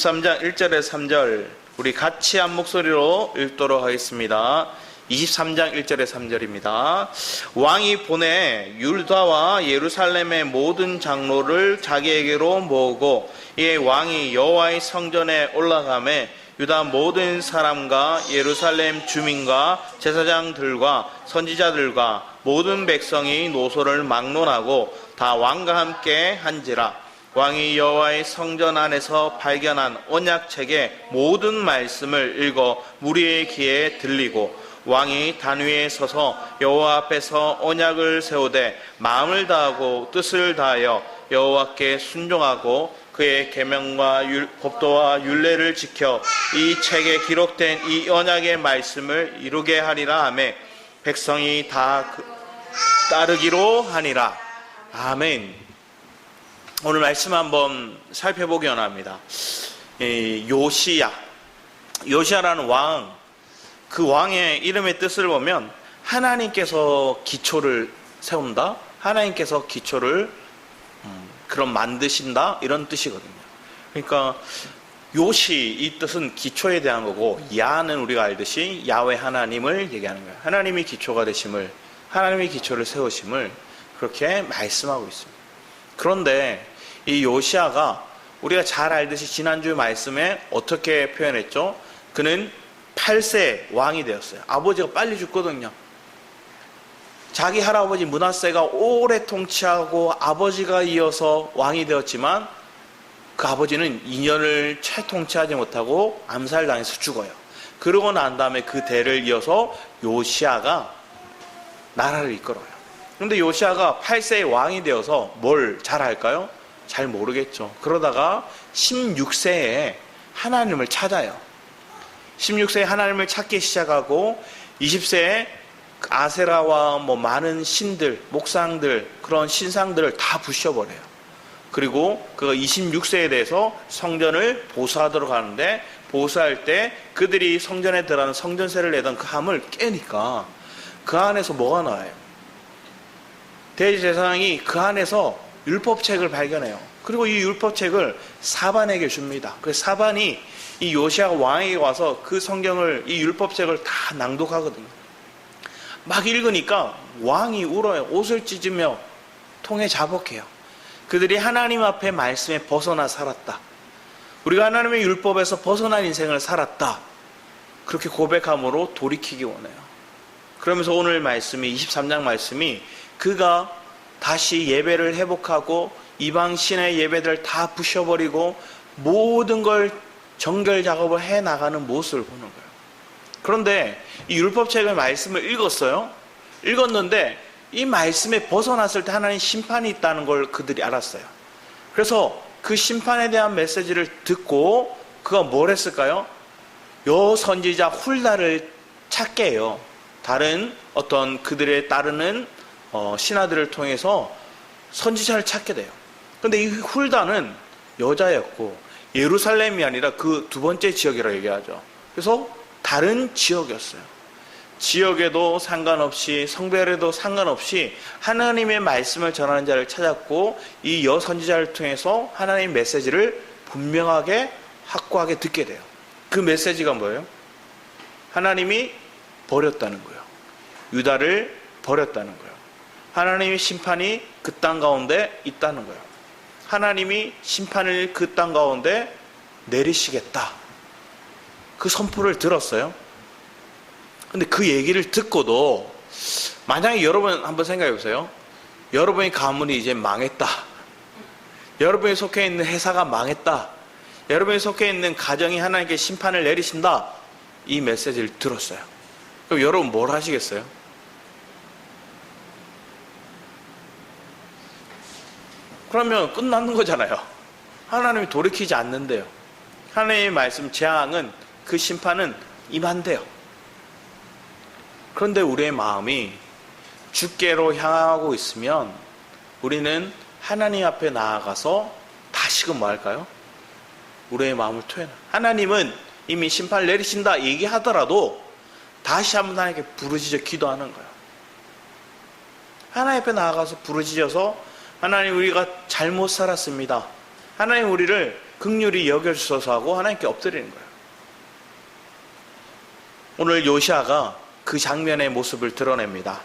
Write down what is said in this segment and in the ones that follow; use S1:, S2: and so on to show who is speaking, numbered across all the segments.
S1: 23장 1절에 3절 우리 같이 한 목소리로 읽도록 하겠습니다. 23장 1절에 3절입니다. 왕이 보내 유다와 예루살렘의 모든 장로를 자기에게로 모으고 이에 왕이 여호와의 성전에 올라가매 유다 모든 사람과 예루살렘 주민과 제사장들과 선지자들과 모든 백성이 노소를 막론하고 다 왕과 함께 한지라. 왕이 여호와의 성전 안에서 발견한 언약책의 모든 말씀을 읽어 무리의 귀에 들리고 왕이 단 위에 서서 여호와 앞에서 언약을 세우되 마음을 다하고 뜻을 다하여 여호와께 순종하고 그의 계명과 법도와 율례를 지켜 이 책에 기록된 이 언약의 말씀을 이루게 하리라 하매 백성이 다 따르기로 하니라. 아멘. 오늘 말씀 한번 살펴보기 원합니다. 요시야라는 왕, 그 왕의 이름의 뜻을 보면 하나님께서 기초를 세운다, 하나님께서 기초를 만드신다, 이런 뜻이거든요. 그러니까 요시, 이 뜻은 기초에 대한 거고, 야는 우리가 알듯이 야훼 하나님을 얘기하는 거예요. 하나님이 기초가 되심을, 하나님이 기초를 세우심을 그렇게 말씀하고 있습니다. 그런데 이 요시야가 우리가 잘 알듯이 지난주 말씀에 어떻게 표현했죠? 그는 8세 왕이 되었어요. 아버지가 빨리 죽거든요. 자기 할아버지 므낫세가 오래 통치하고 아버지가 이어서 왕이 되었지만 그 아버지는 2년을 채 통치하지 못하고 암살당해서 죽어요. 그러고 난 다음에 그 대를 이어서 요시야가 나라를 이끌어요. 그런데 요시야가 8세의 왕이 되어서 뭘 잘할까요? 잘 모르겠죠. 그러다가 16세에 하나님을 찾아요. 16세에 하나님을 찾기 시작하고 20세에 아세라와 많은 신들, 목상들, 그런 신상들을 다 부셔버려요. 그리고 그 26세에 대해서 성전을 보수하도록 하는데, 보수할 때 그들이 성전에 들어가는 성전세를 내던 그 함을 깨니까 그 안에서 뭐가 나와요? 대제사장이 그 안에서 율법책을 발견해요. 그리고 이 율법책을 사반에게 줍니다. 그래서 사반이 이 요시야 왕에게 와서 그 성경을, 이 율법책을 다 낭독하거든요. 막 읽으니까 왕이 울어요. 옷을 찢으며 통에 자복해요. 그들이 하나님 앞에 말씀에 벗어나 살았다. 우리가 하나님의 율법에서 벗어난 인생을 살았다. 그렇게 고백함으로 돌이키기 원해요. 그러면서 오늘 말씀이, 23장 말씀이, 그가 다시 예배를 회복하고 이방 신의 예배들을 다 부셔버리고 모든 걸 정결 작업을 해나가는 모습을 보는 거예요. 그런데 이 율법책의 말씀을 읽었어요. 읽었는데 이 말씀에 벗어났을 때 하나님 심판이 있다는 걸 그들이 알았어요. 그래서 그 심판에 대한 메시지를 듣고 그가 뭘 했을까요? 요 선지자 훌다를 찾게 해요. 다른 어떤 그들의 따르는 신하들을 통해서 선지자를 찾게 돼요. 그런데 이 훌다는 여자였고 예루살렘이 아니라 그 두 번째 지역이라고 얘기하죠. 그래서 다른 지역이었어요. 지역에도 상관없이, 성별에도 상관없이 하나님의 말씀을 전하는 자를 찾았고 이 여선지자를 통해서 하나님의 메시지를 분명하게 확고하게 듣게 돼요. 그 메시지가 뭐예요? 하나님이 버렸다는 거예요. 유다를 버렸다는 거예요. 하나님의 심판이 그 땅 가운데 있다는 거예요. 하나님이 심판을 그 땅 가운데 내리시겠다. 그 선포를 들었어요. 근데 그 얘기를 듣고도 만약에 여러분 한번 생각해 보세요. 여러분의 가문이 이제 망했다. 여러분이 속해 있는 회사가 망했다. 여러분이 속해 있는 가정이 하나님께 심판을 내리신다. 이 메시지를 들었어요. 그럼 여러분 뭘 하시겠어요? 그러면 끝나는 거잖아요. 하나님이 돌이키지 않는데요. 하나님의 말씀 재앙은, 그 심판은 임한대요. 그런데 우리의 마음이 주께로 향하고 있으면 우리는 하나님 앞에 나아가서 다시금 뭐 할까요? 우리의 마음을 토해놔요. 하나님은 이미 심판을 내리신다 얘기하더라도 다시 한번 하나님께 부르짖어 기도하는 거예요. 하나님 앞에 나아가서 부르짖어서 하나님, 우리가 잘못 살았습니다. 하나님, 우리를 긍휼히 여겨주소서 하고 하나님께 엎드리는 거예요. 오늘 요시아가 그 장면의 모습을 드러냅니다.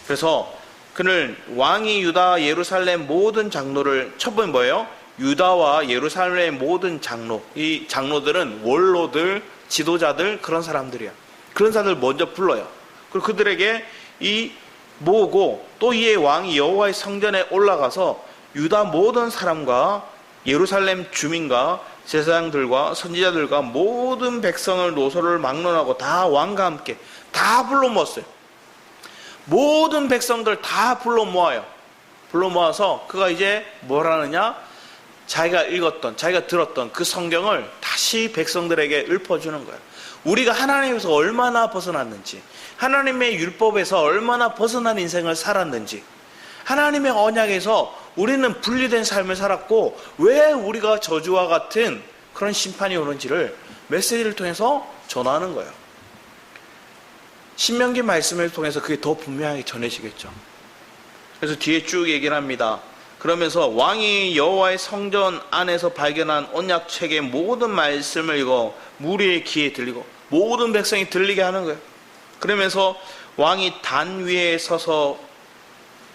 S1: 그래서 그는 왕이 유다 예루살렘 모든 장로를, 첫 번째 뭐예요? 유다와 예루살렘 모든 장로, 이 장로들은 원로들, 지도자들, 그런 사람들이야. 그런 사람들 먼저 불러요. 그리고 그들에게 이 모으고, 또 이에 왕이 여호와의 성전에 올라가서 유다 모든 사람과 예루살렘 주민과 제사장들과 선지자들과 모든 백성을 노소를 막론하고 다 왕과 함께 다 불러 모았어요. 모든 백성들 다 불러 모아요. 불러 모아서 그가 이제 뭘 하느냐? 자기가 읽었던, 자기가 들었던 그 성경을 다시 백성들에게 읊어주는 거예요. 우리가 하나님에서 얼마나 벗어났는지, 하나님의 율법에서 얼마나 벗어난 인생을 살았는지, 하나님의 언약에서 우리는 분리된 삶을 살았고 왜 우리가 저주와 같은 그런 심판이 오는지를 메시지를 통해서 전하는 거예요. 신명기 말씀을 통해서 그게 더 분명하게 전해지겠죠. 그래서 뒤에 쭉 얘기를 합니다. 그러면서 왕이 여호와의 성전 안에서 발견한 언약책의 모든 말씀을 읽어 무리의 귀에 들리고 모든 백성이 들리게 하는 거예요. 그러면서 왕이 단 위에 서서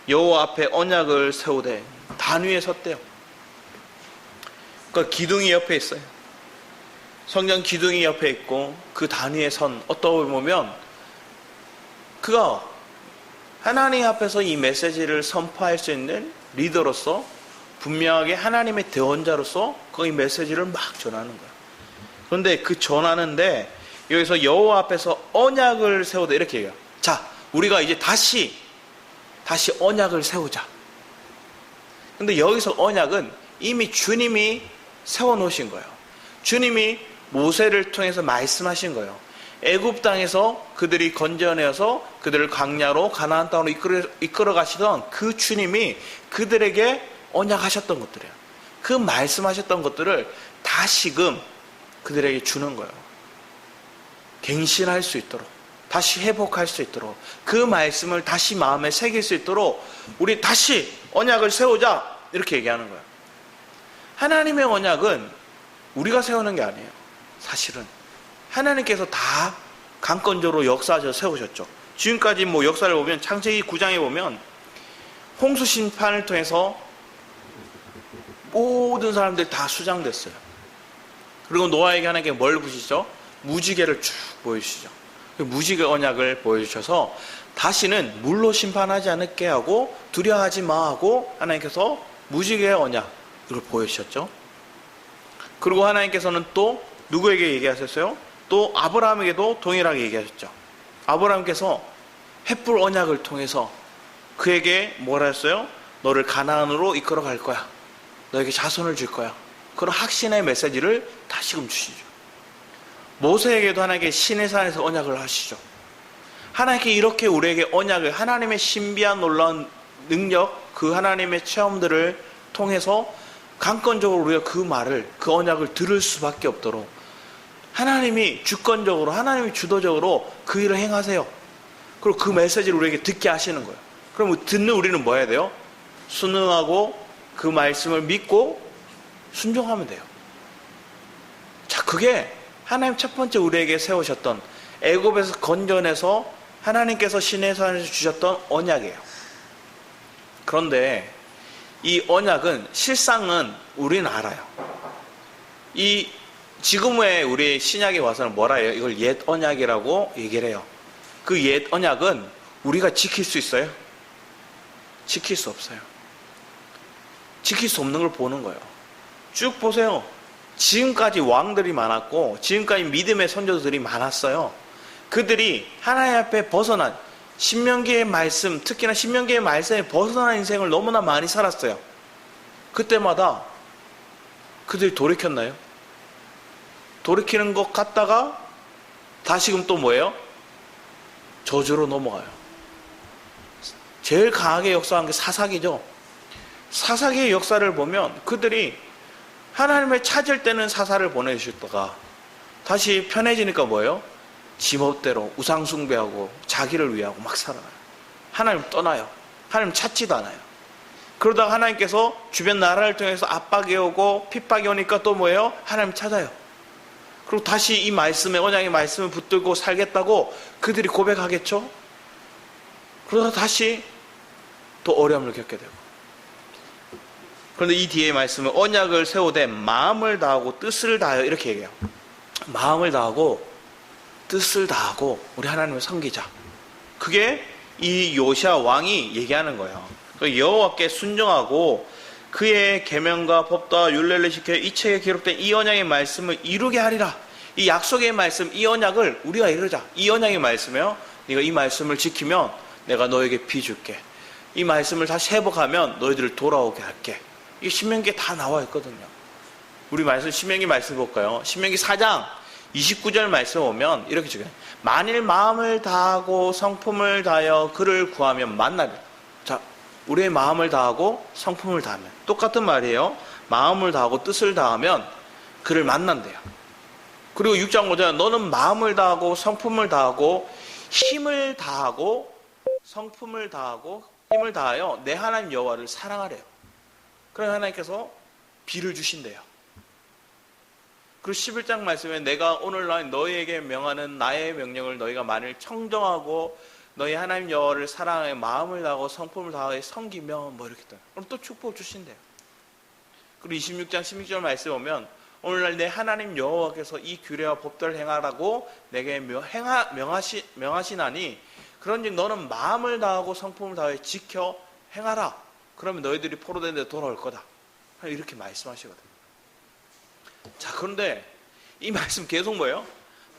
S1: 여호와 앞에 언약을 세우되, 단 위에 섰대요. 그러니까 기둥이 옆에 있어요. 성전 기둥이 옆에 있고 그 단 위에 선, 어떻게 보면 그가 하나님 앞에서 이 메시지를 선포할 수 있는 리더로서, 분명하게 하나님의 대언자로서 그 메시지를 막 전하는 거예요. 그런데 그 전하는데 여기서 여호와 앞에서 언약을 세우되 이렇게 얘기해요. 자, 우리가 이제 다시 언약을 세우자. 근데 여기서 언약은 이미 주님이 세워놓으신 거예요. 주님이 모세를 통해서 말씀하신 거예요. 애굽 땅에서 그들이 건져내어서 그들을 광야로 가나안 땅으로 이끌어 가시던 그 주님이 그들에게 언약하셨던 것들이에요. 그 말씀하셨던 것들을 다시금 그들에게 주는 거예요. 갱신할 수 있도록, 다시 회복할 수 있도록, 그 말씀을 다시 마음에 새길 수 있도록 우리 다시 언약을 세우자, 이렇게 얘기하는 거예요. 하나님의 언약은 우리가 세우는 게 아니에요. 사실은 하나님께서 다 강권적으로 역사하셔서 세우셨죠. 지금까지 역사를 보면 창세기 9장에 보면 홍수 심판을 통해서 모든 사람들이 다 수장됐어요. 그리고 노아에게 하나님께 뭘 부시죠? 무지개를 쭉 보여주시죠. 무지개 언약을 보여주셔서 다시는 물로 심판하지 않게 하고 두려워하지 마 하고 하나님께서 무지개 언약을 보여주셨죠. 그리고 하나님께서는 또 누구에게 얘기하셨어요? 또 아브라함에게도 동일하게 얘기하셨죠. 아브라함께서 횃불 언약을 통해서 그에게 뭐라 했어요? 너를 가나안으로 이끌어 갈 거야. 너에게 자손을 줄 거야. 그런 확신의 메시지를 다시금 주시죠. 모세에게도 하나님께 시내산에서 언약을 하시죠. 하나님께 이렇게 우리에게 언약을, 하나님의 신비한 놀라운 능력, 그 하나님의 체험들을 통해서 강권적으로 우리가 그 말을, 그 언약을 들을 수밖에 없도록 하나님이 주권적으로, 하나님이 주도적으로 그 일을 행하세요. 그리고 그 메시지를 우리에게 듣게 하시는 거예요. 그럼 듣는 우리는 뭐 해야 돼요? 순응하고 그 말씀을 믿고 순종하면 돼요. 자, 그게 하나님 첫 번째 우리에게 세우셨던, 애굽에서 건져내서 하나님께서 시내산에서 주셨던 언약이에요. 그런데 이 언약은 실상은 우리는 알아요. 이 지금의 우리 신약에 와서는 뭐라 해요? 이걸 옛 언약이라고 얘기를 해요. 그 옛 언약은 우리가 지킬 수 있어요? 지킬 수 없어요. 지킬 수 없는 걸 보는 거예요. 쭉 보세요. 지금까지 왕들이 많았고 지금까지 믿음의 선조들이 많았어요. 그들이 하나님 앞에 벗어난 신명기의 말씀, 특히나 신명기의 말씀에 벗어난 인생을 너무나 많이 살았어요. 그때마다 그들이 돌이켰나요? 돌이키는 것 같다가 다시금 또 뭐예요? 저주로 넘어가요. 제일 강하게 역사한 게 사사기죠. 사사기의 역사를 보면 그들이 하나님을 찾을 때는 사사를 보내주셨다가 다시 편해지니까 뭐예요? 지멋대로 우상 숭배하고 자기를 위하고 막 살아요. 하나님 떠나요. 하나님 찾지도 않아요. 그러다가 하나님께서 주변 나라를 통해서 압박이 오고 핍박이 오니까 또 뭐예요? 하나님 찾아요. 그리고 다시 이 말씀에, 언약의 말씀을 붙들고 살겠다고 그들이 고백하겠죠? 그러다 다시 또 어려움을 겪게 되고. 그런데 이 뒤에 말씀은 언약을 세우되 마음을 다하고 뜻을 다하여 이렇게 얘기해요. 마음을 다하고 뜻을 다하고 우리 하나님을 섬기자. 그게 이 요시야 왕이 얘기하는 거예요. 여호와께 순종하고 그의 계명과 법도와 율례를 지켜 이 책에 기록된 이 언약의 말씀을 이루게 하리라. 이 약속의 말씀, 이 언약을 우리가 이루자. 이 언약의 말씀이요, 네가 이 말씀을 지키면 내가 너에게 비 줄게. 이 말씀을 다시 회복하면 너희들을 돌아오게 할게. 이 신명기에 다 나와 있거든요. 우리 말씀, 신명기 말씀 볼까요? 신명기 4장 29절 말씀 보면 이렇게 적혀요. 만일 마음을 다하고 성품을 다하여 그를 구하면 만나리라. 자, 우리의 마음을 다하고 성품을 다하면 똑같은 말이에요. 마음을 다하고 뜻을 다하면 그를 만난대요. 그리고 6장 5절 너는 마음을 다하고 성품을 다하고 힘을 다하고 성품을 다하고 힘을 다하여 내 하나님 여호와를 사랑하래요. 그래서 하나님께서 비를 주신대요. 그리고 11장 말씀에 내가 오늘날 너희에게 명하는 나의 명령을 너희가 만일 청정하고 너희 하나님 여호와를 사랑하여 마음을 다하고 성품을 다하여 섬기면 뭐 이렇게 또 그럼 또 축복을 주신대요. 그리고 26장 16절 말씀 보면 오늘날 내 하나님 여호와께서 이 규례와 법도를 행하라고 내게 명하시나니 그런즉 너는 마음을 다하고 성품을 다하여 지켜 행하라. 그러면 너희들이 포로된 데 돌아올 거다. 이렇게 말씀하시거든요. 자, 그런데 이 말씀 계속 뭐예요?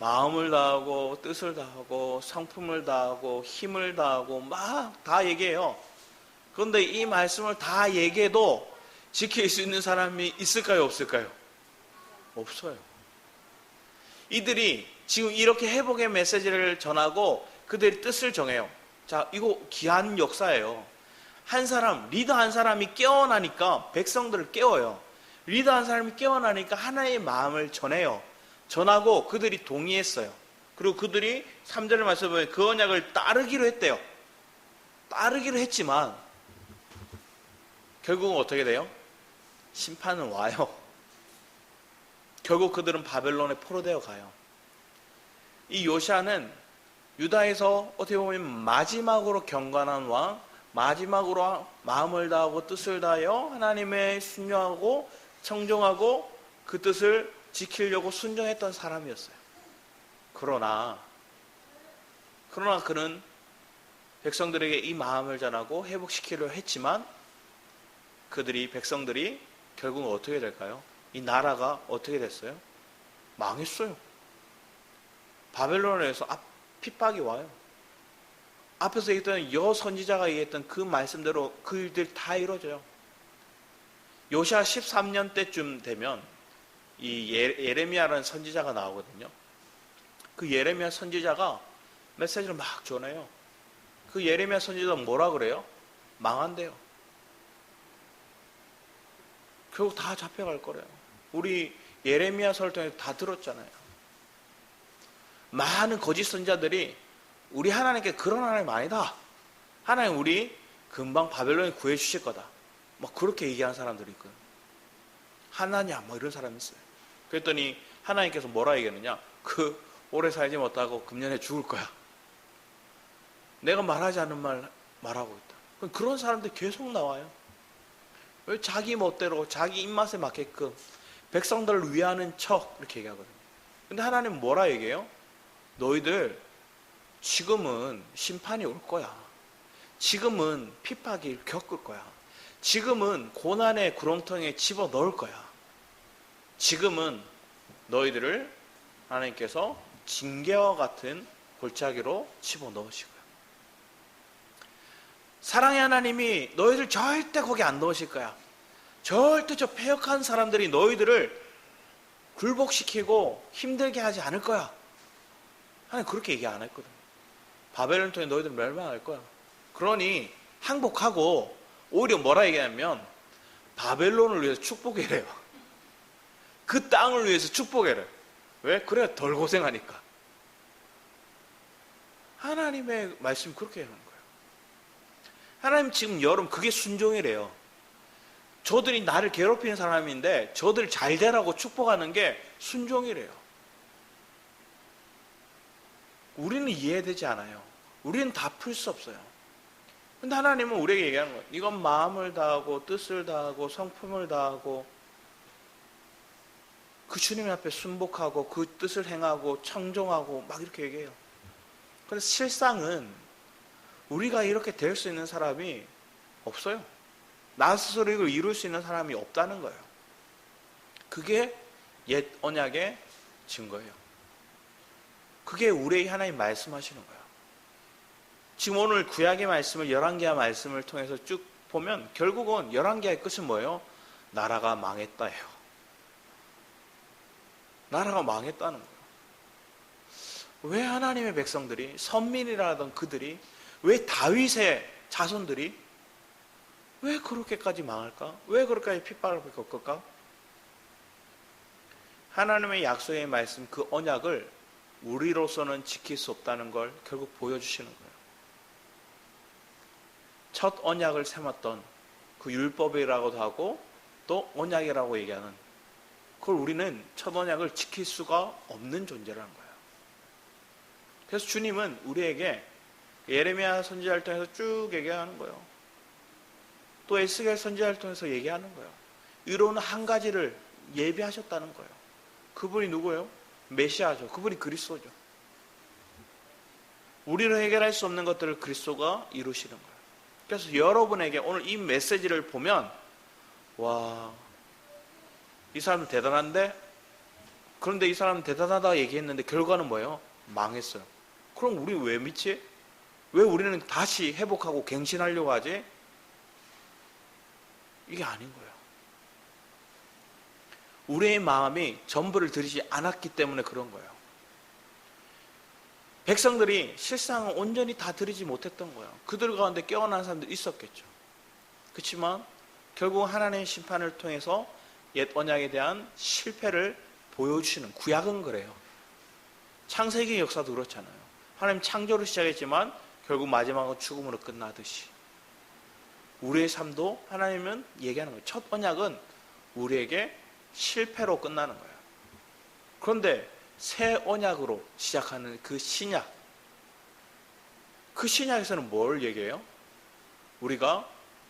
S1: 마음을 다하고 뜻을 다하고 성품을 다하고 힘을 다하고 막 다 얘기해요. 그런데 이 말씀을 다 얘기해도 지킬 수 있는 사람이 있을까요? 없을까요? 없어요. 이들이 지금 이렇게 회복의 메시지를 전하고 그들의 뜻을 정해요. 자, 이거 귀한 역사예요. 한 사람, 리더 한 사람이 깨어나니까 백성들을 깨워요. 리더 한 사람이 깨어나니까 하나의 마음을 전해요. 전하고 그들이 동의했어요. 그리고 그들이 3절을 말씀보면 그 언약을 따르기로 했대요. 따르기로 했지만 결국은 어떻게 돼요? 심판은 와요. 결국 그들은 바벨론에 포로되어 가요. 이 요시야는 유다에서 어떻게 보면 마지막으로 경건한 왕, 마지막으로 마음을 다하고 뜻을 다하여 하나님의 순종하고 청종하고 그 뜻을 지키려고 순종했던 사람이었어요. 그러나 그는 백성들에게 이 마음을 전하고 회복시키려 했지만 백성들이 결국은 어떻게 될까요? 이 나라가 어떻게 됐어요? 망했어요. 바벨론에서 핍박이 와요. 앞에서 얘기했던 여선지자가 얘기했던 그 말씀대로 그 일들 다 이루어져요. 요시야 13년 때쯤 되면 이 예레미야라는 선지자가 나오거든요. 그 예레미야 선지자가 메시지를 막 전해요. 그 예레미야 선지자가 뭐라 그래요? 망한대요. 결국 다 잡혀갈 거래요. 우리 예레미야서를 통해서 다 들었잖아요. 많은 거짓 선지자들이 우리 하나님께 그런 하나님 아니다. 하나님 우리 금방 바벨론에 구해주실 거다. 막 그렇게 얘기하는 사람들이 있거든요. 하나냐 뭐 이런 사람이 있어요. 그랬더니 하나님께서 뭐라 얘기하느냐. 오래 살지 못하고 금년에 죽을 거야. 내가 말하지 않는 말 말하고 있다. 그런 사람들 계속 나와요. 왜 자기 멋대로 자기 입맛에 맞게끔 백성들을 위하는 척 이렇게 얘기하거든요. 근데 하나님은 뭐라 얘기해요? 너희들 지금은 심판이 올 거야. 지금은 핍박이 겪을 거야. 지금은 고난의 구렁텅이에 집어넣을 거야. 지금은 너희들을 하나님께서 징계와 같은 골짜기로 집어넣으실 거야. 사랑의 하나님이 너희들 절대 거기 안 넣으실 거야. 절대 저 패역한 사람들이 너희들을 굴복시키고 힘들게 하지 않을 거야. 하나님 그렇게 얘기 안 했거든. 바벨론 통해 너희들 멸망할 거야. 그러니 항복하고 오히려 뭐라 얘기하냐면 바벨론을 위해서 축복해래요. 그 땅을 위해서 축복해래. 왜? 그래야 덜 고생하니까. 하나님의 말씀이 그렇게 하는 거예요. 하나님 지금 여러분 그게 순종이래요. 저들이 나를 괴롭히는 사람인데 저들 잘 되라고 축복하는 게 순종이래요. 우리는 이해되지 않아요. 우리는 다 풀 수 없어요. 근데 하나님은 우리에게 얘기하는 거예요. 이건 마음을 다하고 뜻을 다하고 성품을 다하고 그 주님 앞에 순복하고 그 뜻을 행하고 청종하고 막 이렇게 얘기해요. 그런데 실상은 우리가 이렇게 될 수 있는 사람이 없어요. 나 스스로 이걸 이룰 수 있는 사람이 없다는 거예요. 그게 옛 언약의 증거예요. 그게 우리에게 하나님 말씀하시는 거예요. 지금 오늘 구약의 말씀을 11개의 말씀을 통해서 쭉 보면 결국은 11개의 끝은 뭐예요? 나라가 망했다예요. 나라가 망했다는 거예요. 왜 하나님의 백성들이, 선민이라던 그들이, 왜 다윗의 자손들이 왜 그렇게까지 망할까? 왜 그렇게까지 핍박을 겪을까? 하나님의 약속의 말씀, 그 언약을 우리로서는 지킬 수 없다는 걸 결국 보여주시는 거예요. 첫 언약을 세웠던 그 율법이라고도 하고 또 언약이라고 얘기하는, 그걸 우리는 첫 언약을 지킬 수가 없는 존재라는 거예요. 그래서 주님은 우리에게 예레미야 선지자를 통해서 쭉 얘기하는 거예요. 또 에스겔 선지자를 통해서 얘기하는 거예요. 이로는 한 가지를 예비하셨다는 거예요. 그분이 누구예요? 메시아죠. 그분이 그리스도죠. 우리로 해결할 수 없는 것들을 그리스도가 이루시는 거예요. 그래서 여러분에게 오늘 이 메시지를 보면, 와, 이 사람은 대단한데? 그런데 이 사람은 대단하다 얘기했는데 결과는 뭐예요? 망했어요. 그럼 우리 왜 믿지? 왜 우리는 다시 회복하고 갱신하려고 하지? 이게 아닌 거예요. 우리의 마음이 전부를 들이지 않았기 때문에 그런 거예요. 백성들이 실상은 온전히 다 들이지 못했던 거예요. 그들 가운데 깨어난 사람들이 있었겠죠. 그렇지만 결국 하나님의 심판을 통해서 옛 언약에 대한 실패를 보여주시는, 구약은 그래요. 창세기 역사도 그렇잖아요. 하나님 창조를 시작했지만 결국 마지막은 죽음으로 끝나듯이 우리의 삶도 하나님은 얘기하는 거예요. 첫 언약은 우리에게 실패로 끝나는 거예요. 그런데 새 언약으로 시작하는 그 신약, 그 신약에서는 뭘 얘기해요? 우리가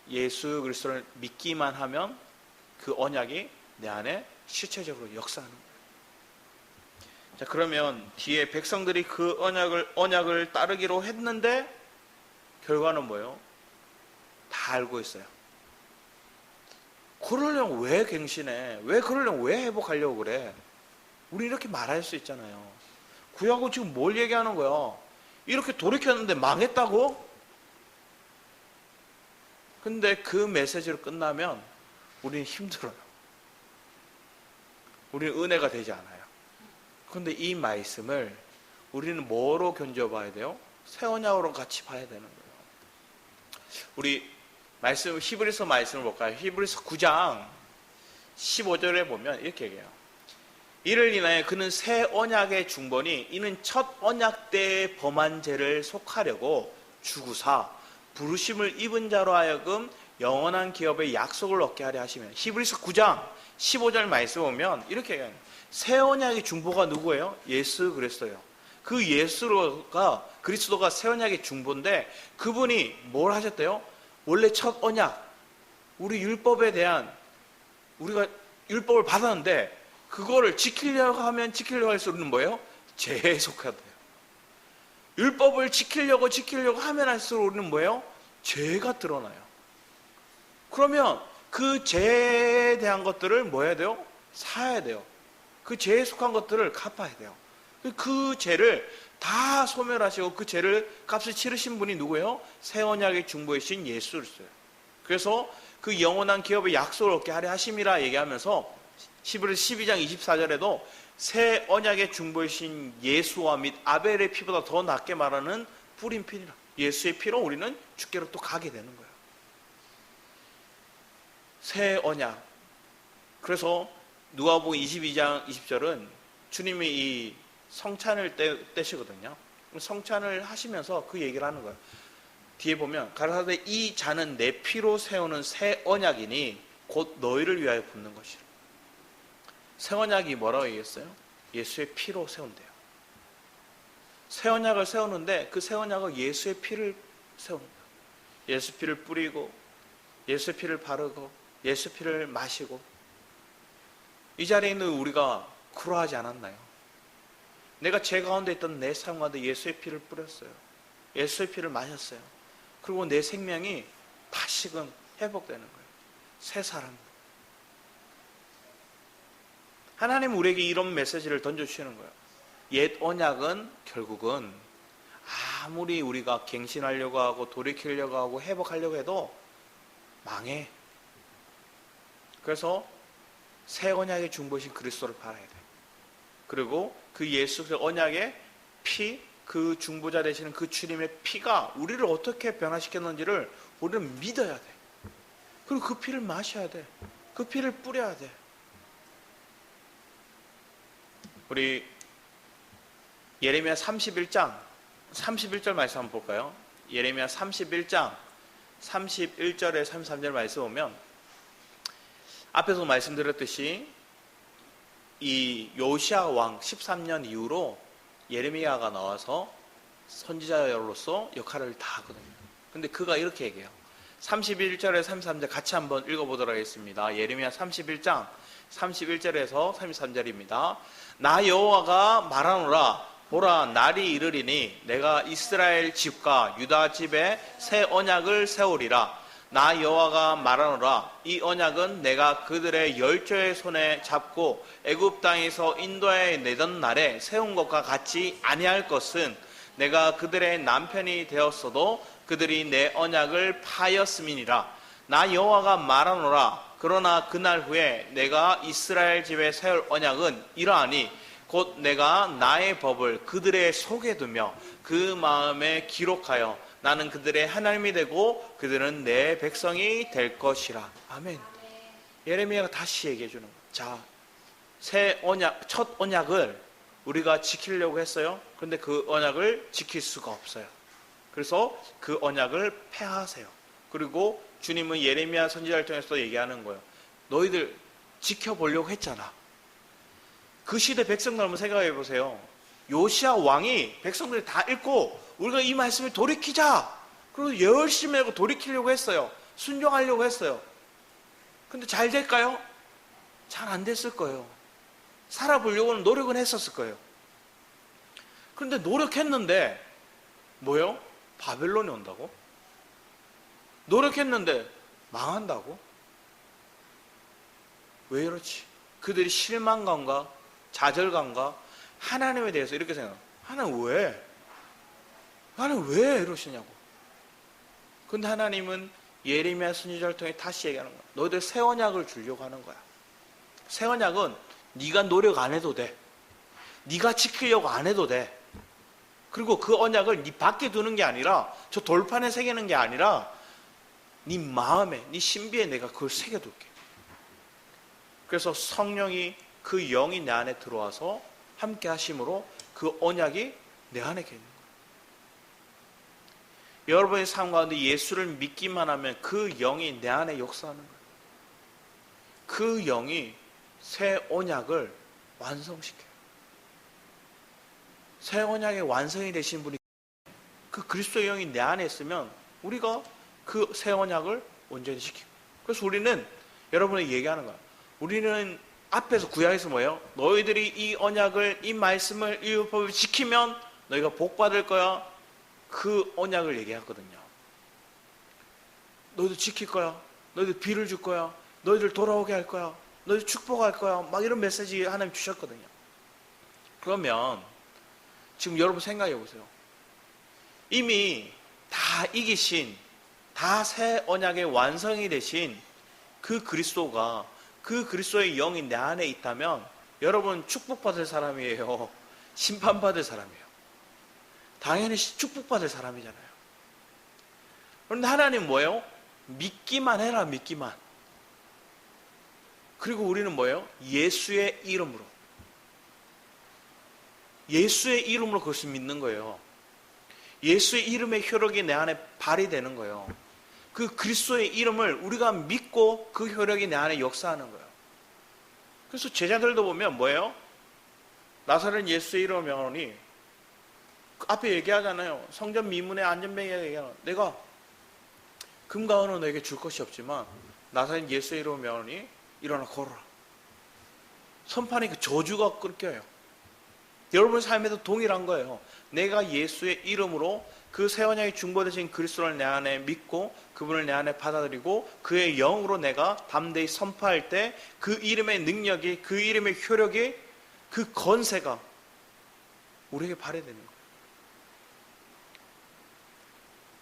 S1: 예수 그리스도를 믿기만 하면 그 언약이 내 안에 실체적으로 역사하는 거예요. 자, 그러면 뒤에 백성들이 그 언약을 따르기로 했는데 결과는 뭐예요? 다 알고 있어요. 그러려면 왜 갱신해? 왜 그러려면 왜 회복하려고 그래? 우리 이렇게 말할 수 있잖아요. 구약은 지금 뭘 얘기하는 거야? 이렇게 돌이켰는데 망했다고? 근데 그 메시지로 끝나면 우리는 힘들어요. 우리는 은혜가 되지 않아요. 그런데 이 말씀을 우리는 뭐로 견뎌봐야 돼요? 새 언약으로 같이 봐야 되는 거예요. 우리 말씀, 히브리서 말씀을 볼까요? 히브리서 9장 15절에 보면 이렇게 얘기해요. 이를 인하여 그는 새 언약의 중본이 이는 첫 언약 때의 범한 죄를 속하려고 주구사 부르심을 입은 자로 하여금 영원한 기업의 약속을 얻게 하려 하시면, 히브리서 9장 15절 말씀 보면 이렇게 얘기해요. 새 언약의 중보가 누구예요? 예수 그리스도예요. 그 그리스도가 새 언약의 중보인데 그분이 뭘 하셨대요? 원래 첫 언약, 우리 율법에 대한, 우리가 율법을 받았는데 그거를 지키려고 할수록 뭐예요? 죄에 속하대요. 율법을 지키려고 하면 할수록 우리는 뭐예요? 죄가 드러나요. 그러면 그 죄에 대한 것들을 뭐 해야 돼요? 사야 돼요. 그 죄에 속한 것들을 갚아야 돼요. 그 죄를 다 소멸하시고 그 죄를 값을 치르신 분이 누구예요? 새 언약의 중보이신 예수 그리스도예요. 그래서 그 영원한 기업의 약속을 얻게 하려 하심이라 얘기하면서 히브리서 12장 24절에도 새 언약의 중보이신 예수와 및 아벨의 피보다 더 낫게 말하는 뿌린 피니라. 예수의 피로 우리는 주께로 또 가게 되는 거예요. 새 언약. 그래서 누가복음 22장 20절은 주님이 이 성찬을 떼시거든요. 성찬을 하시면서 그 얘기를 하는 거예요. 뒤에 보면 가라사대 이 잔은 내 피로 세우는 새 언약이니 곧 너희를 위하여 붓는 것이라. 새 언약이 뭐라고 얘기했어요? 예수의 피로 세운대요. 새 언약을 세우는데 그 새 언약은 예수의 피를 세우는 거예요. 예수 피를 뿌리고 예수 피를 바르고 예수 피를 마시고. 이 자리에 있는 우리가 그러하지 않았나요? 내가 죄 가운데 있던 내 삶 가운데 예수의 피를 뿌렸어요. 예수의 피를 마셨어요. 그리고 내 생명이 다시금 회복되는 거예요. 새 사람. 하나님은 우리에게 이런 메시지를 던져주시는 거예요. 옛 언약은 결국은 아무리 우리가 갱신하려고 하고 돌이키려고 하고 회복하려고 해도 망해. 그래서 새 언약의 중보신 그리스도를 바라야 돼. 그리고 그 예수 언약의 피, 그 중보자 되시는 그 주님의 피가 우리를 어떻게 변화시켰는지를 우리는 믿어야 돼. 그리고 그 피를 마셔야 돼. 그 피를 뿌려야 돼. 우리 예레미야 31장 31절 말씀 한번 볼까요? 예레미야 31장 31절에 33절 말씀 보면 앞에서 말씀드렸듯이 이 요시야 왕 13년 이후로 예레미야가 나와서 선지자로서 역할을 다 하거든요. 근데 그가 이렇게 얘기해요. 31절에 33절 같이 한번 읽어보도록 하겠습니다. 예레미야 31장 31절에서 33절입니다. 나 여호와가 말하노라. 보라, 날이 이르리니 내가 이스라엘 집과 유다 집에 새 언약을 세우리라. 나 여호와가 말하노라. 이 언약은 내가 그들의 열조의 손에 잡고 애굽 땅에서 인도하여 내던 날에 세운 것과 같이 아니할 것은 내가 그들의 남편이 되었어도 그들이 내 언약을 파였음이니라. 나 여호와가 말하노라. 그러나 그날 후에 내가 이스라엘 집에 세울 언약은 이러하니 곧 내가 나의 법을 그들의 속에 두며 그 마음에 기록하여 나는 그들의 하나님이 되고 그들은 내 백성이 될 것이라. 아멘. 예레미야가 다시 얘기해 주는 거예요. 자, 새 언약, 첫 언약을 우리가 지키려고 했어요. 그런데 그 언약을 지킬 수가 없어요. 그래서 그 언약을 폐하세요. 그리고 주님은 예레미야 선지자를 통해서 얘기하는 거예요. 너희들 지켜보려고 했잖아. 그 시대 백성들 한번 생각해 보세요. 요시야 왕이 백성들이 다 읽고 우리가 이 말씀을 돌이키자. 그리고 열심히 하고 돌이키려고 했어요. 순종하려고 했어요. 근데 잘 될까요? 잘 안 됐을 거예요. 살아보려고는 노력은 했었을 거예요. 그런데 노력했는데 뭐요? 바벨론이 온다고? 노력했는데 망한다고? 왜 이렇지? 그들이 실망감과 좌절감과 하나님에 대해서 이렇게 생각해요. 하나님 왜? 하나님 왜 이러시냐고. 근데 하나님은 예레미야 선지자를 통해 다시 얘기하는 거야. 너희들 새 언약을 주려고 하는 거야. 새 언약은 네가 노력 안 해도 돼. 네가 지키려고 안 해도 돼. 그리고 그 언약을 네 밖에 두는 게 아니라 저 돌판에 새기는 게 아니라 네 마음에, 네 신비에 내가 그걸 새겨둘게. 그래서 성령이 그 영이 내 안에 들어와서 함께 하심으로 그 언약이 내 안에 있는 거예요. 여러분의 삶 가운데 예수를 믿기만 하면 그 영이 내 안에 역사하는 거예요. 그 영이 새 언약을 완성시켜요. 새 언약의 완성이 되신 분이 그 그리스도의 영이 내 안에 있으면 우리가 그 새 언약을 온전히 지키고. 그래서 우리는 여러분에게 얘기하는 거야. 우리는 앞에서 구약에서 뭐예요? 너희들이 이 언약을, 이 말씀을, 이 율법을 지키면 너희가 복 받을 거야. 그 언약을 얘기하거든요. 너희들 지킬 거야. 너희들 비를 줄 거야. 너희들 돌아오게 할 거야. 너희들 축복할 거야. 막 이런 메시지 하나님 주셨거든요. 그러면 지금 여러분 생각해 보세요. 이미 다 이기신, 다 새 언약의 완성이 되신 그 그리스도가, 그 그리스도의 영이 내 안에 있다면 여러분 축복받을 사람이에요? 심판받을 사람이에요? 당연히 축복받을 사람이잖아요. 그런데 하나님 뭐예요? 믿기만 해라, 믿기만. 그리고 우리는 뭐예요? 예수의 이름으로. 예수의 이름으로 그것을 믿는 거예요. 예수의 이름의 효력이 내 안에 발휘되는 거예요. 그 그리스도의 이름을 우리가 믿고 그 효력이 내 안에 역사하는 거예요. 그래서 제자들도 보면 뭐예요? 나사렛 예수의 이름을 명하노니, 그 앞에 얘기하잖아요. 성전 미문의 안전병이라 얘기하는, 내가 금과 은은 너에게 줄 것이 없지만 나사렛 예수의 이름을 명하노니 일어나 걸어라. 선판이 그 저주가 끊겨요. 여러분 삶에도 동일한 거예요. 내가 예수의 이름으로 그 새 언약의 중보 되신 그리스도를 내 안에 믿고 그분을 내 안에 받아들이고 그의 영으로 내가 담대히 선포할 때 그 이름의 능력이, 그 이름의 효력이, 그 건세가 우리에게 발휘되는 거예요.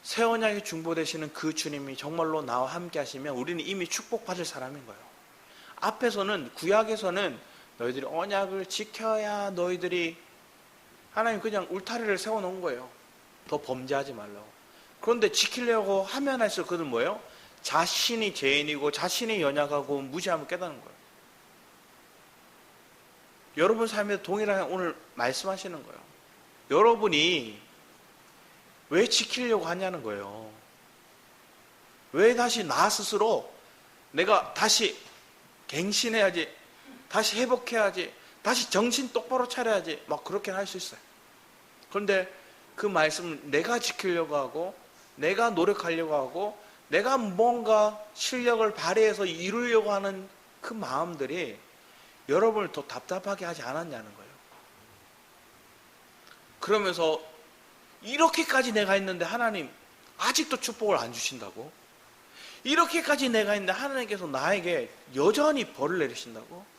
S1: 새 언약의 중보 되시는 그 주님이 정말로 나와 함께 하시면 우리는 이미 축복받을 사람인 거예요. 앞에서는, 구약에서는 너희들이 언약을 지켜야 너희들이, 하나님 그냥 울타리를 세워놓은 거예요. 더 범죄하지 말라고. 그런데 지키려고 하면 할수록 그들은 뭐예요? 자신이 죄인이고 자신이 연약하고 무지함을 깨닫는 거예요. 여러분 삶에 동일하게 오늘 말씀하시는 거예요. 여러분이 왜 지키려고 하냐는 거예요. 왜 다시 나 스스로 내가 다시 갱신해야지, 다시 회복해야지, 다시 정신 똑바로 차려야지, 막 그렇게 할 수 있어요. 그런데 그 말씀을 내가 지키려고 하고 내가 노력하려고 하고 내가 뭔가 실력을 발휘해서 이루려고 하는 그 마음들이 여러분을 더 답답하게 하지 않았냐는 거예요. 그러면서 이렇게까지 내가 했는데 하나님 아직도 축복을 안 주신다고? 이렇게까지 내가 했는데 하나님께서 나에게 여전히 벌을 내리신다고?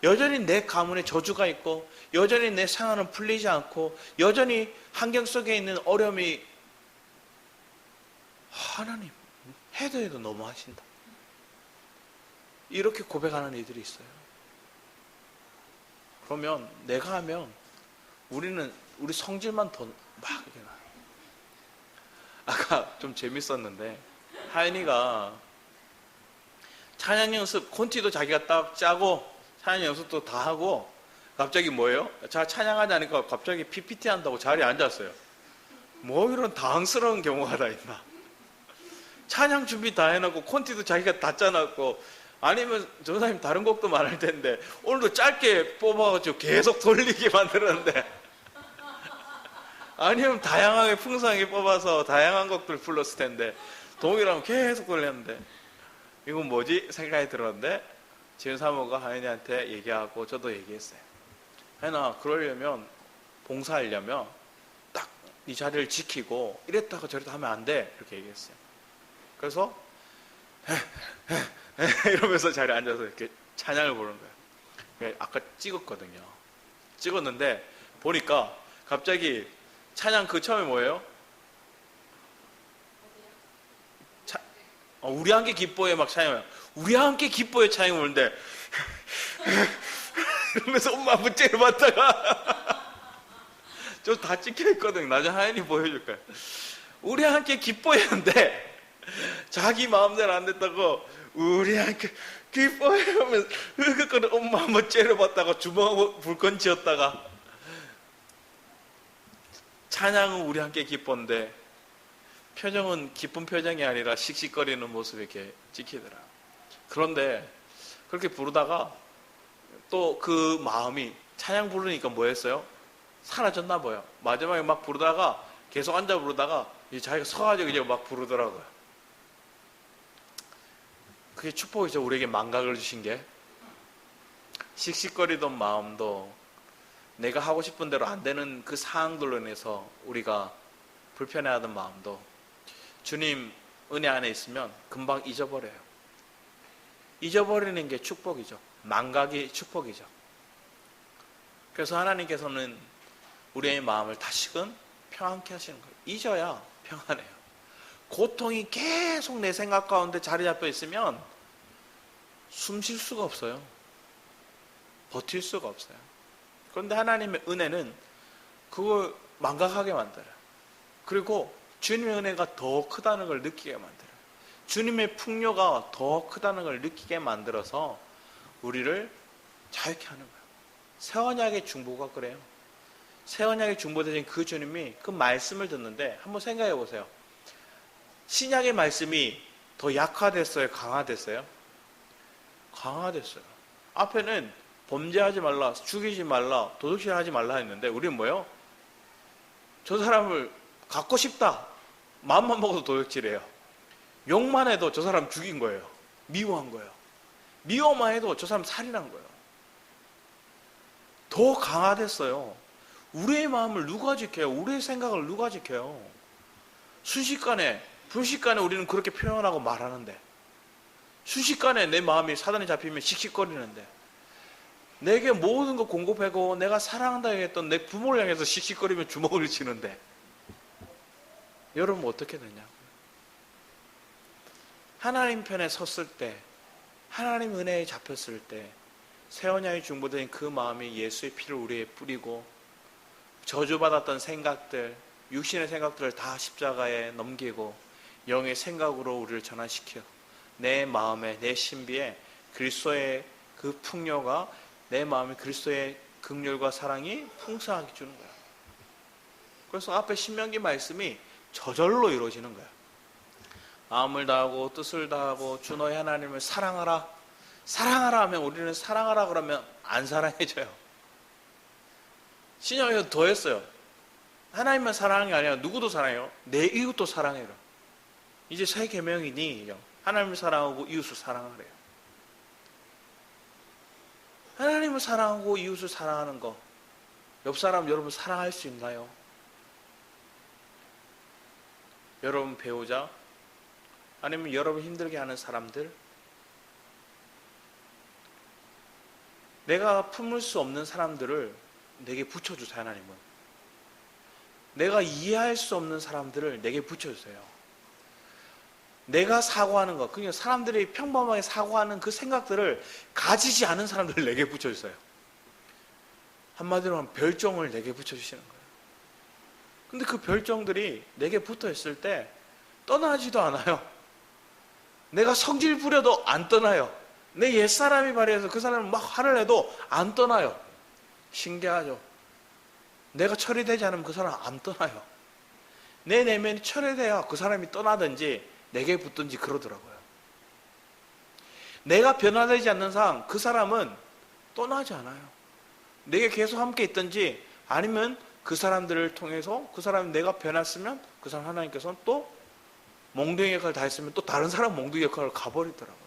S1: 여전히 내 가문에 저주가 있고 여전히 내 생활은 풀리지 않고 여전히 환경 속에 있는 어려움이, 하나님 해도 너무 하신다, 이렇게 고백하는 이들이 있어요. 그러면 내가 하면 우리 성질만 더 막 이렇게 나요. 아까 좀 재밌었는데 하연이가 찬양 연습 콘티도 자기가 딱 짜고 찬양 연습도 다 하고 갑자기 뭐예요? 자, 찬양하자니까 갑자기 PPT 한다고 자리에 앉았어요. 뭐 이런 당황스러운 경우가 다 있나. 찬양 준비 다 해놓고 콘티도 자기가 다 짜놨고, 아니면 전사님 다른 곡도 많을 텐데 오늘도 짧게 뽑아가지고 계속 돌리게 만들었는데, 아니면 다양하게 풍성하게 뽑아서 다양한 곡들 불렀을 텐데 동일하면 계속 돌렸는데 이건 뭐지 생각이 들었는데, 지은 사모가 하연이한테 얘기하고 저도 얘기했어요. 하연아, 그러려면, 봉사하려면 딱 이 자리를 지키고 이랬다가 저랬다 하면 안 돼, 이렇게 얘기했어요. 그래서 이러면서 자리에 앉아서 이렇게 찬양을 부르는 거예요. 아까 찍었거든요. 찍었는데 보니까 갑자기 찬양 그 처음에 뭐예요? 우리 함께 기뻐해 막 찬양해요. 우리 함께 기뻐해 찬양 부르는데 이러면서 엄마 문제를 받다가 저 다 찍혀있거든. 나중에 하연이 보여줄 거예요. 우리 함께 기뻐했는데 자기 마음대로 안 됐다고 우리 함께 기뻐해 하면서 엄마 한번 째려봤다가 주먹하고 불건 지었다가, 찬양은 우리 함께 기뻤는데 표정은 기쁜 표정이 아니라 씩씩거리는 모습이 이렇게 찍히더라. 그런데 그렇게 부르다가 또 그 마음이 찬양 부르니까 뭐 했어요? 사라졌나 봐요. 마지막에 막 부르다가 계속 앉아 부르다가 자기가 서가지고 이제 막 부르더라고요. 그게 축복이죠. 우리에게 망각을 주신 게. 씩씩거리던 마음도 내가 하고 싶은 대로 안 되는 그 상황들로 인해서 우리가 불편해하던 마음도 주님 은혜 안에 있으면 금방 잊어버려요. 잊어버리는 게 축복이죠. 망각이 축복이죠. 그래서 하나님께서는 우리의 마음을 다시금 평안케 하시는 거예요. 잊어야 평안해요. 고통이 계속 내 생각 가운데 자리 잡혀 있으면 숨 쉴 수가 없어요. 버틸 수가 없어요. 그런데 하나님의 은혜는 그걸 망각하게 만들어요. 그리고 주님의 은혜가 더 크다는 걸 느끼게 만들어요. 주님의 풍요가 더 크다는 걸 느끼게 만들어서 우리를 자유케 하는 거예요. 새 언약의 중보가 그래요. 새 언약의 중보 되신 그 주님이 그 말씀을 듣는데 한번 생각해 보세요. 신약의 말씀이 더 약화됐어요? 강화됐어요? 강화됐어요. 앞에는 범죄하지 말라, 죽이지 말라, 도둑질 하지 말라 했는데 우리는 뭐예요? 저 사람을 갖고 싶다. 마음만 먹어도 도둑질해요. 욕만 해도 저 사람 죽인 거예요. 미워한 거예요. 미워만 해도 저 사람 살인한 거예요. 더 강화됐어요. 우리의 마음을 누가 지켜요? 우리의 생각을 누가 지켜요? 순식간에, 분식간에 우리는 그렇게 표현하고 말하는데, 순식간에 내 마음이 사단에 잡히면 씩씩거리는데, 내게 모든 거 공급하고 내가 사랑한다 했던 내 부모를 향해서 씩씩거리면 주먹을 치는데, 여러분 어떻게 되냐고요? 하나님 편에 섰을 때, 하나님 은혜에 잡혔을 때, 새 언약의 중보된 그 마음이 예수의 피를 우리에 뿌리고 저주받았던 생각들, 육신의 생각들을 다 십자가에 넘기고 영의 생각으로 우리를 전환시켜 내 마음에, 내 신비에 그리스도의 그 풍요가, 내 마음에 그리스도의 긍휼과 사랑이 풍성하게 주는 거야. 그래서 앞에 신명기 말씀이 저절로 이루어지는 거야. 마음을 다하고 뜻을 다하고 주 너의 하나님을 사랑하라. 사랑하라 하면 우리는 사랑하라 그러면 안 사랑해져요. 신약에서 더 했어요. 하나님만 사랑하는 게 아니라 누구도 사랑해요. 내 이웃도 사랑해라. 이제 새 계명이니 하나님을 사랑하고 이웃을 사랑하래요. 하나님을 사랑하고 이웃을 사랑하는 거, 옆 사람 여러분 사랑할 수 있나요? 여러분 배우자, 아니면 여러분 힘들게 하는 사람들, 내가 품을 수 없는 사람들을 내게 붙여주세요. 하나님은 내가 이해할 수 없는 사람들을 내게 붙여주세요. 내가 사고하는 것, 그러니까 사람들이 평범하게 사고하는 그 생각들을 가지지 않은 사람들을 내게 붙여주세요. 한마디로 하면 별종을 내게 붙여주시는 거예요. 근데 그 별종들이 내게 붙어있을 때 떠나지도 않아요. 내가 성질 부려도 안 떠나요. 내 옛사람이 발휘해서 그 사람을 막 화를 내도 안 떠나요. 신기하죠? 내가 처리되지 않으면 그 사람 안 떠나요. 내 내면이 처리돼야 그 사람이 떠나든지 내게 붙든지 그러더라고요. 내가 변화되지 않는 상 그 사람은 떠나지 않아요. 내게 계속 함께 있든지 아니면 그 사람들을 통해서 그 사람이 내가 변했으면 그 사람 하나님께서는 또 몽둥이 역할을 다 했으면 또 다른 사람 몽둥이 역할을 가버리더라고요.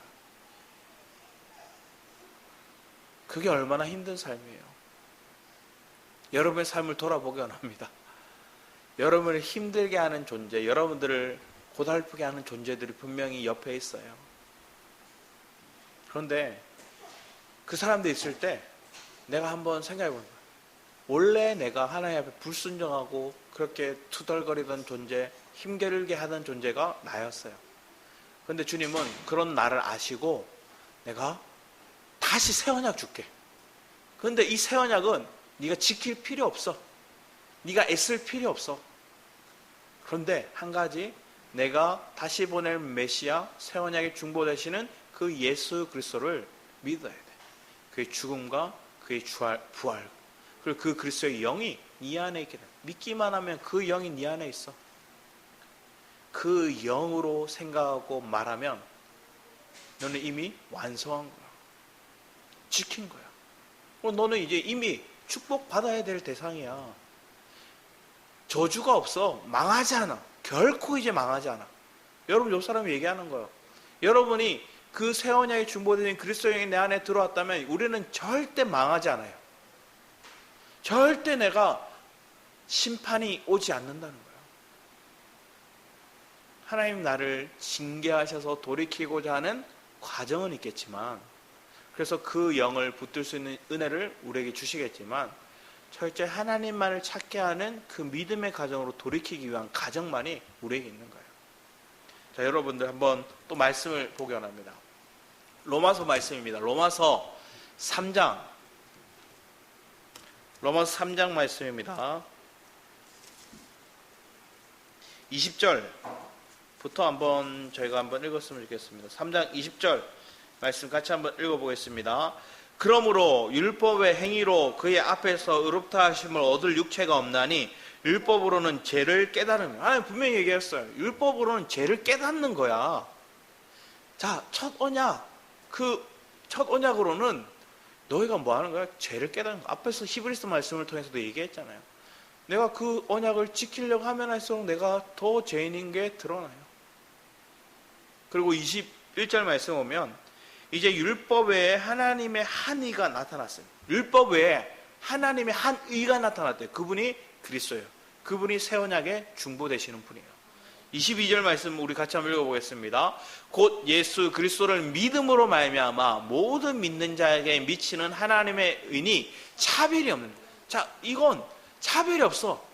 S1: 그게 얼마나 힘든 삶이에요. 여러분의 삶을 돌아보기 원합니다. 여러분을 힘들게 하는 존재, 여러분들을 고달프게 하는 존재들이 분명히 옆에 있어요. 그런데 그 사람들 있을 때 내가 한번 생각해 보는 거예요. 원래 내가 하나님 앞에 불순종하고 그렇게 투덜거리던 존재, 힘겨루게 하던 존재가 나였어요. 그런데 주님은 그런 나를 아시고 내가 다시 새 언약 줄게. 그런데 이 새 언약은 네가 지킬 필요 없어. 네가 애쓸 필요 없어. 그런데 한 가지, 내가 다시 보낼 메시아, 새 언약의 중보 되시는 그 예수 그리스도를 믿어야 돼. 그의 죽음과 그의 부활, 그리고 그 그리스도의 영이 네 안에 있게 돼. 믿기만 하면 그 영이 네 안에 있어. 그 영으로 생각하고 말하면 너는 이미 완성한 거야. 지킨 거야. 너는 이제 이미 축복받아야 될 대상이야. 저주가 없어. 망하지 않아. 결코 이제 망하지 않아. 여러분 옆 사람이 얘기하는 거예요. 여러분이 그 새 언약의 중보되는 그리스도 영이 내 안에 들어왔다면 우리는 절대 망하지 않아요. 절대 내가 심판이 오지 않는다는 거예요. 하나님 나를 징계하셔서 돌이키고자 하는 과정은 있겠지만, 그래서 그 영을 붙들 수 있는 은혜를 우리에게 주시겠지만, 철저히 하나님만을 찾게 하는 그 믿음의 과정으로 돌이키기 위한 과정만이 우리에게 있는 거예요. 자, 여러분들 한번 또 말씀을 보기 원합니다. 로마서 말씀입니다. 로마서 3장 말씀입니다. 20절부터 한번 저희가 한번 읽었으면 좋겠습니다. 3장 20절 말씀 같이 한번 읽어보겠습니다. 그러므로 율법의 행위로 그의 앞에서 의롭다 하심을 얻을 육체가 없나니 율법으로는 죄를 깨달으면, 하나님 분명히 얘기했어요. 율법으로는 죄를 깨닫는 거야. 자, 첫 언약, 그 첫 언약으로는 너희가 뭐 하는 거야? 죄를 깨닫는 거야. 앞에서 히브리서 말씀을 통해서도 얘기했잖아요. 내가 그 언약을 지키려고 하면 할수록 내가 더 죄인인 게 드러나요. 그리고 21절 말씀 보면 이제 율법 외에 하나님의 한 의가 나타났어요. 율법 외에 하나님의 한 의가 나타났대요. 그분이 그리스도예요. 그분이 새 언약의 중보 되시는 분이에요. 22절 말씀 우리 같이 한번 읽어보겠습니다. 곧 예수 그리스도를 믿음으로 말미암아 모든 믿는 자에게 미치는 하나님의 의니 차별이 없는. 자, 이건 차별이 없어.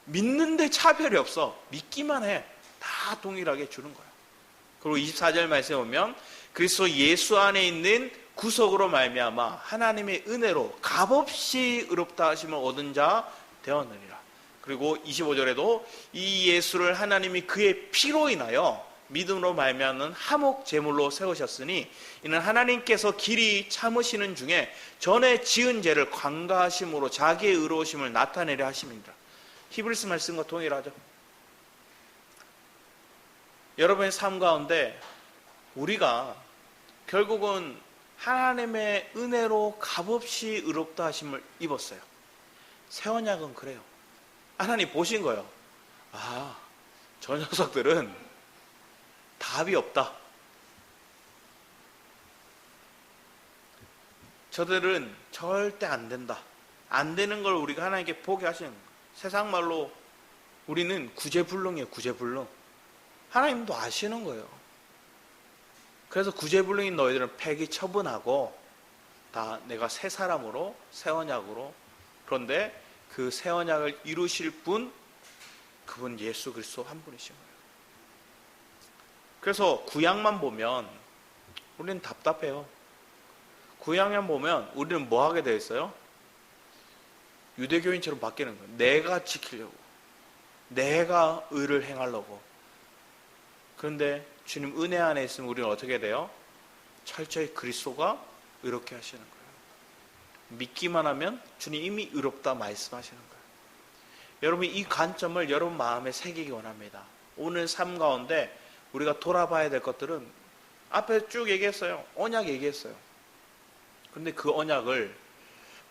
S1: 믿는데 차별이 없어. 믿기만 해. 다 동일하게 주는 거야. 그리고 24절 말씀에 보면 그리스도 예수 안에 있는 구속으로 말미암아 하나님의 은혜로 값없이 의롭다 하심을 얻은 자 되었느니라. 그리고 25절에도 이 예수를 하나님이 그의 피로 인하여 믿음으로 말미암는 화목 제물로 세우셨으니 이는 하나님께서 길이 참으시는 중에 전에 지은 죄를 관가하심으로 자기의 의로우심을 나타내려 하심이니라. 히브리서 말씀과 동일하죠. 여러분의 삶 가운데 우리가 결국은 하나님의 은혜로 값없이 의롭다 하심을 입었어요. 새 언약은 그래요. 하나님 보신 거예요. 아, 저 녀석들은 답이 없다. 저들은 절대 안 된다. 안 되는 걸 우리가 하나님께 보게 하시는 거예요. 세상 말로 우리는 구제불능이에요. 구제불능. 하나님도 아시는 거예요. 그래서 구제불능인 너희들은 폐기 처분하고 다 내가 새 사람으로 새 언약으로. 그런데 그 새 언약을 이루실 분, 그분 예수 그리스도 한 분이신 거예요. 그래서 구약만 보면 우리는 답답해요. 구약만 보면 우리는 뭐 하게 되어 있어요? 유대교인처럼 바뀌는 거예요. 내가 지키려고, 내가 의를 행하려고. 그런데 주님 은혜 안에 있으면 우리는 어떻게 돼요? 철저히 그리스도가 의롭게 하시는 거예요. 믿기만 하면 주님 이미 의롭다 말씀하시는 거예요. 여러분, 이 관점을 여러분 마음에 새기기 원합니다. 오늘 삶 가운데 우리가 돌아봐야 될 것들은 앞에 쭉 얘기했어요. 언약 얘기했어요. 그런데 그 언약을,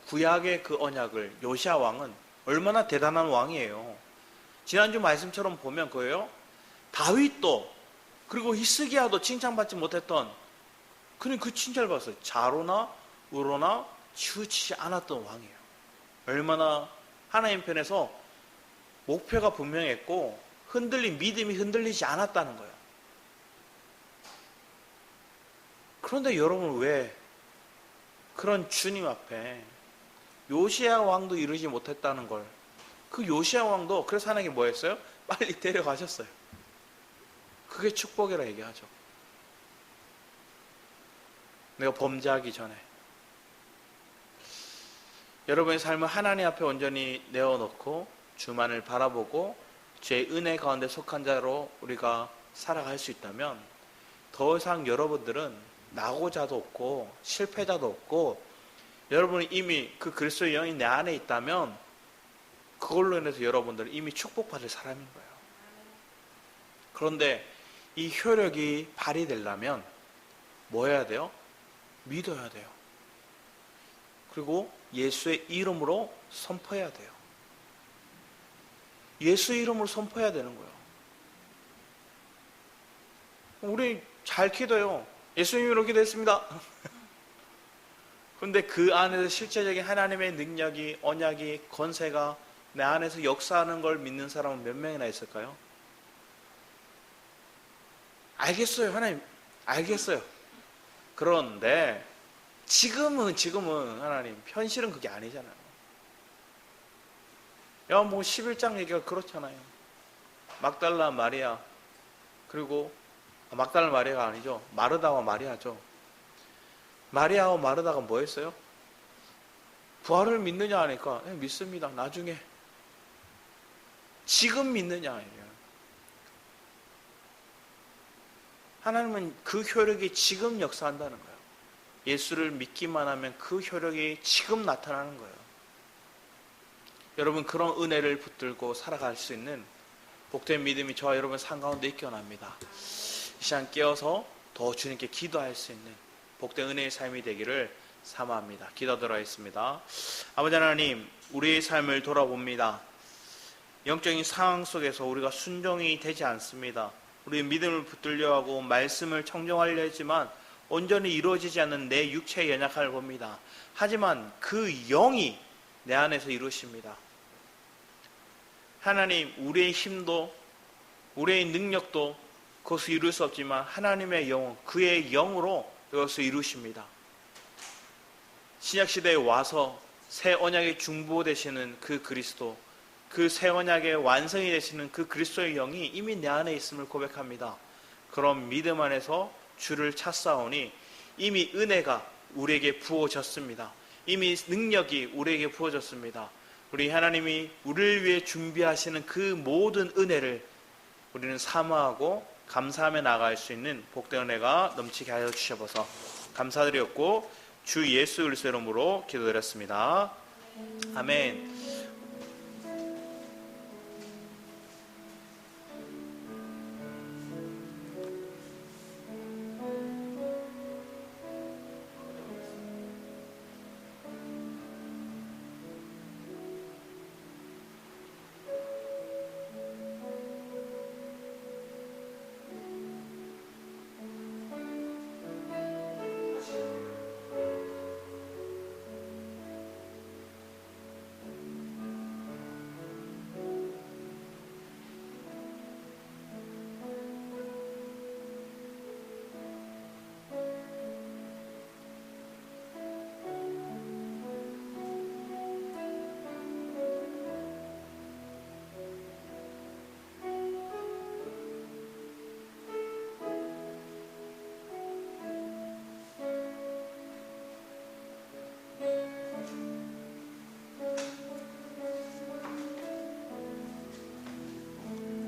S1: 구약의 그 언약을 요시야 왕은 얼마나 대단한 왕이에요. 지난주 말씀처럼 보면 그예요. 다윗도 그리고 히스기야도 칭찬받지 못했던, 그는 그 칭찬을 받았어요. 자로나 의로나 치우치지 않았던 왕이에요. 얼마나 하나님 편에서 목표가 분명했고 믿음이 흔들리지 않았다는 거예요. 그런데 여러분, 왜 그런 주님 앞에 요시야 왕도 이루지 못했다는 걸, 그 요시야 왕도 그래서 하나님이 뭐 했어요? 빨리 데려가셨어요. 그게 축복이라 얘기하죠. 내가 범죄하기 전에 여러분의 삶을 하나님 앞에 온전히 내어놓고 주만을 바라보고 죄의 은혜 가운데 속한 자로 우리가 살아갈 수 있다면 더 이상 여러분들은 낙오자도 없고 실패자도 없고, 여러분이 이미 그 그리스도의 영이 내 안에 있다면 그걸로 인해서 여러분들은 이미 축복받을 사람인 거예요. 그런데 이 효력이 발휘되려면 뭐 해야 돼요? 믿어야 돼요. 그리고 예수의 이름으로 선포해야 돼요. 예수의 이름으로 선포해야 되는 거예요. 우리 잘 기도해요. 예수님으로 기도했습니다. 그런데 그 안에서 실제적인 하나님의 능력이, 언약이, 권세가 내 안에서 역사하는 걸 믿는 사람은 몇 명이나 있을까요? 알겠어요. 하나님 알겠어요. 그런데 지금은 하나님 현실은 그게 아니잖아요. 요한복음 11장 얘기가 그렇잖아요. 막달라 마리아, 그리고 막달라 마리아가 아니죠. 마르다와 마리아죠. 마리아와 마르다가 뭐 했어요? 부활을 믿느냐 하니까 믿습니다. 나중에. 지금 믿느냐 아니에요. 하나님은 그 효력이 지금 역사한다는 거예요. 예수를 믿기만 하면 그 효력이 지금 나타나는 거예요. 여러분, 그런 은혜를 붙들고 살아갈 수 있는 복된 믿음이 저와 여러분 삶 가운데 있기 원합니다. 이 시간 깨어서 더 주님께 기도할 수 있는 복된 은혜의 삶이 되기를 사모합니다. 기도하도록 하겠습니다. 아버지 하나님, 우리의 삶을 돌아봅니다. 영적인 상황 속에서 우리가 순종이 되지 않습니다. 우리의 믿음을 붙들려 하고 말씀을 청정하려 했지만 온전히 이루어지지 않는 내 육체의 연약함을 봅니다. 하지만 그 영이 내 안에서 이루십니다. 하나님, 우리의 힘도 우리의 능력도 그것을 이룰 수 없지만 하나님의 영은 그의 영으로 이것을 이루십니다. 신약시대에 와서 새 언약의 중보 되시는 그 그리스도, 그 새 언약의 완성이 되시는 그 그리스도의 영이 이미 내 안에 있음을 고백합니다. 그런 믿음 안에서 주를 찾사오니 이미 은혜가 우리에게 부어졌습니다. 이미 능력이 우리에게 부어졌습니다. 우리 하나님이 우리를 위해 준비하시는 그 모든 은혜를 우리는 사모하고 감사하며 나아갈 수 있는 복된 은혜가 넘치게 하여 주셔서 감사드렸고 주 예수 그리스도의 이름으로 기도드렸습니다. 아멘.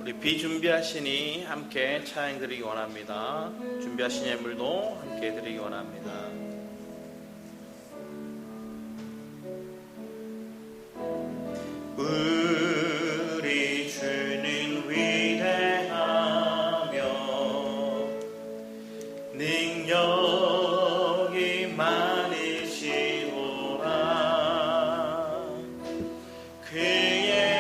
S1: 우리 비준비하시니 함께 찬양 드리기 원합니다. 준비하신 예물도 함께 드리기 원합니다. 우리 주는 위대하며 능력이 많으시오라. 그의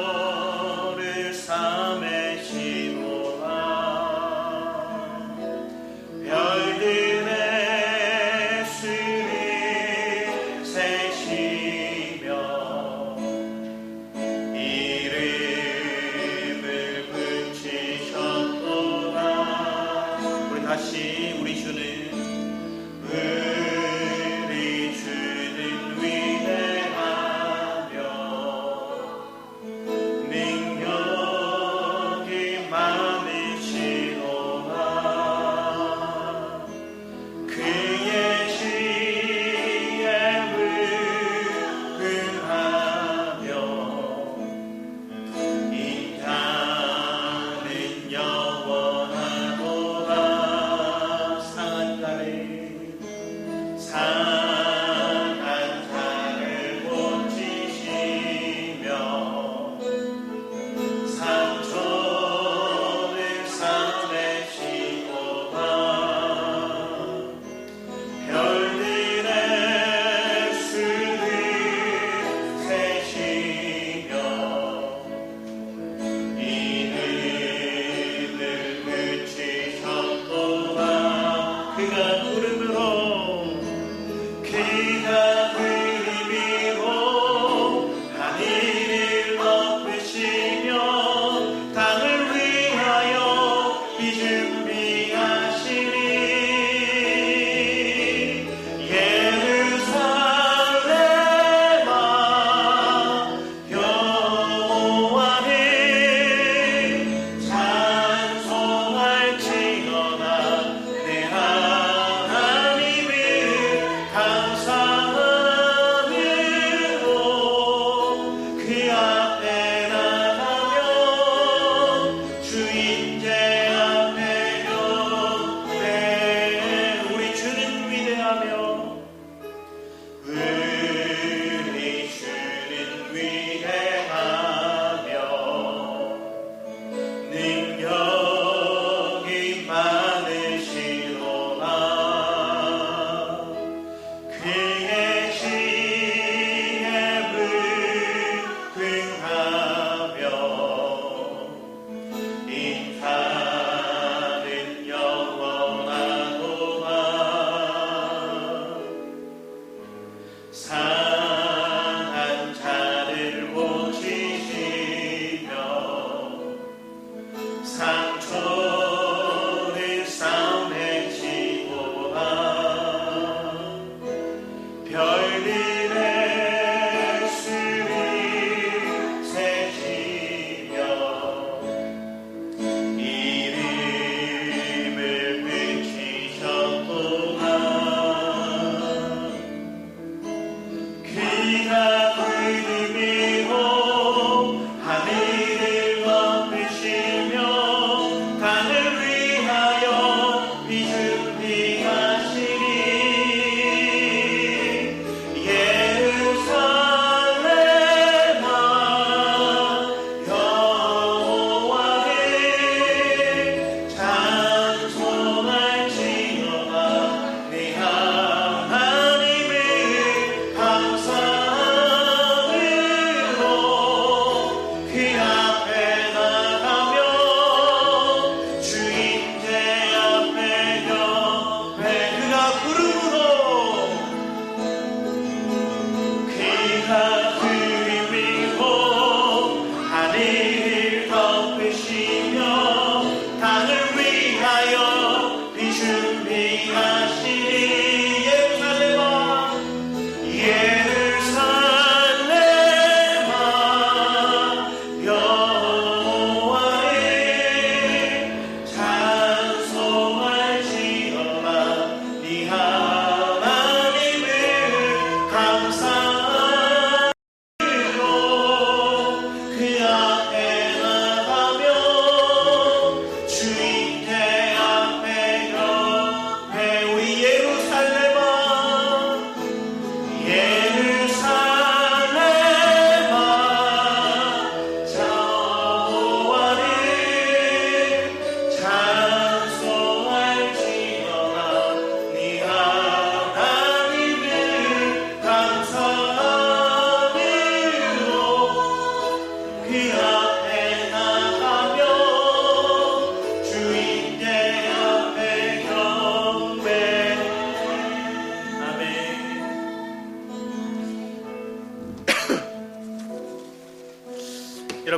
S1: 상처를 싸매시오라. 별들의 수를 세시며 이름을 붙이셨도다. 우리 다시 우리 주는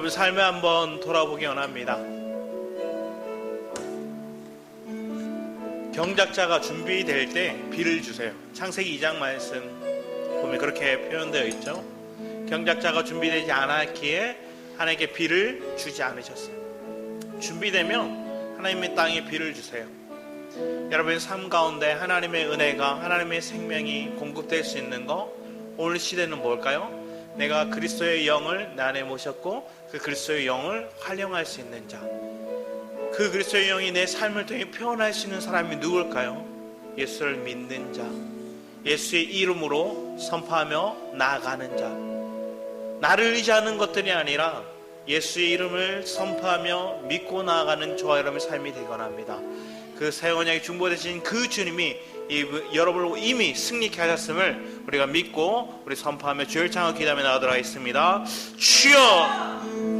S1: 여러분 삶에 한번 돌아보기 원합니다. 경작자가 준비될 때 비를 주세요. 창세기 2장 말씀 보면 그렇게 표현되어 있죠. 경작자가 준비되지 않았기에 하나님께 비를 주지 않으셨어요. 준비되면 하나님의 땅에 비를 주세요. 여러분의 삶 가운데 하나님의 은혜가, 하나님의 생명이 공급될 수 있는 거, 오늘 시대는 뭘까요? 내가 그리스도의 영을 내 안에 모셨고 그 그리스도의 영을 활용할 수 있는 자, 그 그리스도의 영이 내 삶을 통해 표현할 수 있는 사람이 누굴까요? 예수를 믿는 자, 예수의 이름으로 선포하며 나아가는 자, 나를 의지하는 것들이 아니라 예수의 이름을 선포하며 믿고 나아가는 저와 여러분의 삶이 되곤 합니다. 그 새 언약의 중보되신 그 주님이 여러분을 이미 승리케 하셨음을 우리가 믿고 우리 선포하며 주를 창하고 기도하며 나가도록 하겠습니다. 주여!